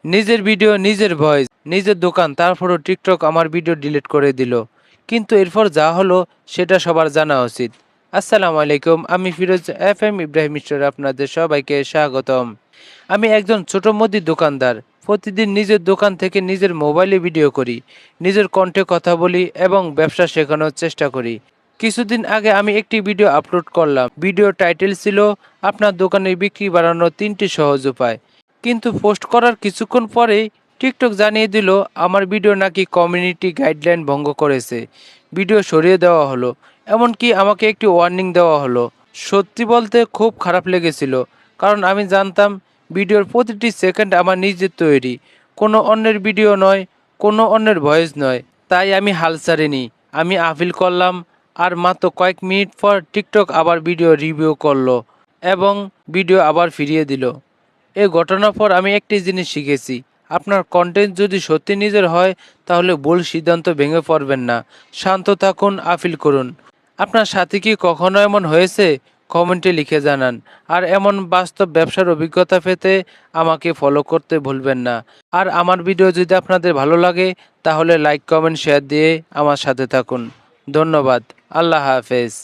নিজের ভিডিও, নিজের ভয়েস, নিজের দোকান, তারপরও টিকটক আমার ভিডিও ডিলিট করে দিল। কিন্তু এরপর যা হলো সেটা সবার জানা উচিত। আসসালামু আলাইকুম, আমি ফিরোজ FM ইব্রাহিম স্টোরে আপনাদের সবাইকে স্বাগতম। আমি একজন ছোট মুদি দোকানদার। প্রতিদিন নিজের দোকান থেকে নিজের মোবাইলে ভিডিও করি, নিজের কণ্ঠে কথা বলি এবং ব্যবসা শেখানোর চেষ্টা করি। কিছুদিন আগে আমি একটি ভিডিও আপলোড করলাম। ভিডিও টাইটেল ছিল আপনার দোকানের বিক্রি বাড়ানোর 3টি সহজ উপায়। কিন্তু পোস্ট করার কিছুক্ষণ পরেই টিকটক জানিয়ে দিল আমার ভিডিও নাকি কমিউনিটি গাইডলাইন ভঙ্গ করেছে। ভিডিও সরিয়ে দেওয়া হলো, এমনকি আমাকে একটি ওয়ার্নিং দেওয়া হলো। সত্যি বলতে খুব খারাপ লেগেছিল, কারণ আমি জানতাম ভিডিওর প্রতিটি সেকেন্ড আমার নিজের তৈরি, কোনো অন্যের ভিডিও নয়, কোনো অন্যের ভয়েস নয়। তাই আমি হাল ছাড়িনি, আমি আপিল করলাম। আর মাত্র কয়েক মিনিট পর টিকটক আবার ভিডিও রিভিউ করলো এবং ভিডিও আবার ফিরিয়ে দিল। এই ঘটনার পর আমি একটি জিনিস শিখেছি, আপনার কন্টেন্ট যদি সত্যি নিজের হয় তাহলে ভুল সিদ্ধান্ত ভেঙে পড়বেন না। শান্ত থাকুন, আপিল করুন। আপনার সাথে কি কখনো এমন হয়েছে? কমেন্টে লিখে জানান। আর এমন বাস্তব ব্যবসার অভিজ্ঞতা পেতে আমাকে ফলো করতে ভুলবেন না। আর আমার ভিডিও যদি আপনাদের ভালো লাগে তাহলে লাইক, কমেন্ট, শেয়ার দিয়ে আমার সাথে থাকুন। ধন্যবাদ। আল্লাহ হাফেজ।